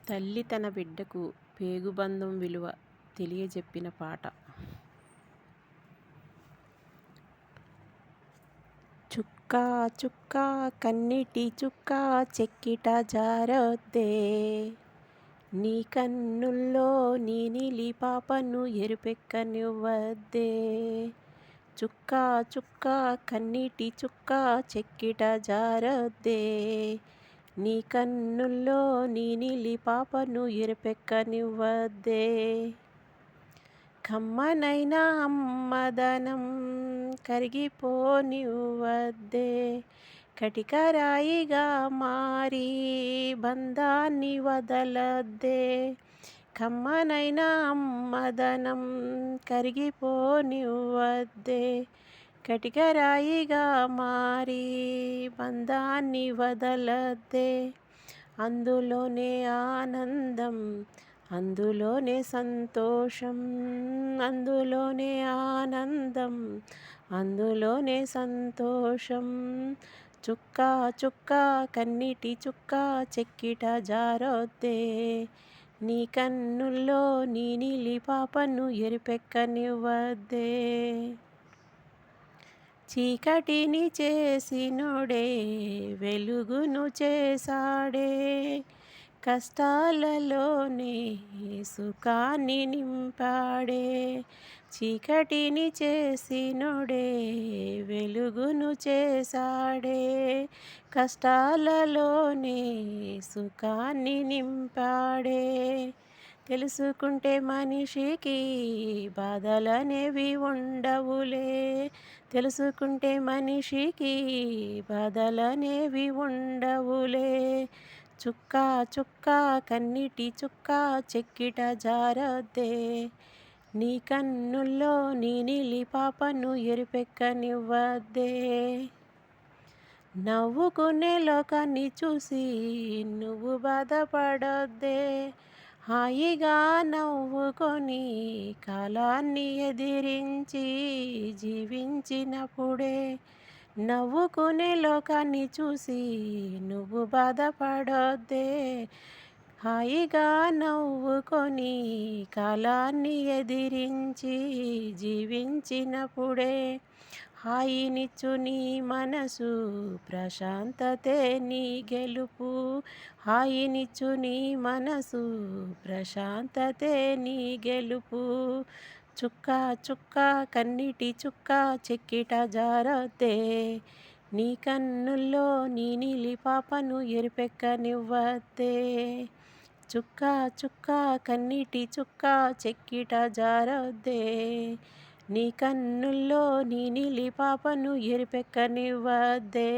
తల్లి తన బిడ్డకు పేగుబంధం విలువ తెలియజెప్పిన పాట. చుక్కా చుక్కా కన్నీటి చుక్కా చెక్కిట జారొద్దే, నీ కన్నుల్లో నీ నీలి పాపను ఎరుపెక్కనివ్వద్దే. చుక్కా చుక్కా కన్నీటి చుక్కా చెక్కిట జారొద్దే, నీ కన్నుల్లో నీ నీలి పాపను ఎరుపెక్కనివ్వద్దే. కమ్మనైనా అమ్మదనం కరిగిపోనివ్వద్దే, కటికరాయిగా మారి బంధాన్ని వదలద్దే. కమ్మనైనా అమ్మదనం కరిగిపోనివ్వద్దే, కటికరాయిగా మారి బంధాన్ని వదలద్దే. అందులోనే ఆనందం, అందులోనే సంతోషం, అందులోనే ఆనందం, అందులోనే సంతోషం. చుక్కా చుక్కా కన్నీటి చుక్కా చెక్కిట జారొద్దే, నీ కన్నుల్లో నీ నీలి పాపను ఎరుపెక్కనివ్వద్దే. చీకటిని చేసినోడే వెలుగును చేశాడే, కష్టాలలోనే సుఖాన్ని నింపాడే. చీకటిని చేసినోడే వెలుగును చేశాడే, కష్టాలలోనే సుఖాన్ని నింపాడే. తెలుసుకుంటే మనిషికి బాధలనేవి ఉండవులే, తెలుసుకుంటే మనిషికి బాధలనేవి ఉండవులే. చుక్కా చుక్కా కన్నీటి చుక్కా చెక్కిట జారొద్దే, నీ కన్నుల్లో నీ నీలి పాపను ఎరుపెక్కనివ్వద్దే. నవ్వుకునే లోకాన్ని చూసి నువ్వు బాధపడొద్దే, హాయిగా నవ్వుకొని కాలాన్ని ఎదిరించి జీవించినప్పుడే. నవ్వుకునే లోకాన్ని చూసి నువ్వు బాధపడొద్దే, హాయిగా నవ్వుకొని కాలాన్ని ఎదిరించి జీవించినప్పుడే. హాయినిచ్చు నీ మనసు ప్రశాంతతే నీ గెలుపు, హాయినిచ్చు నీ మనసు ప్రశాంతతే నీ గెలుపు. చుక్కా చుక్కా కన్నీటి చుక్కా చెక్కిట జారొద్దే, నీ కన్నుల్లో నీ నీలి పాపను ఎరుపెక్కనివ్వద్దే. చుక్కా చుక్కా కన్నీటి చుక్కా చెక్కిట జారొద్దే, నీ కన్నుల్లో నీ నీలి పాపను ఎరుపెక్కనివ్వద్దే.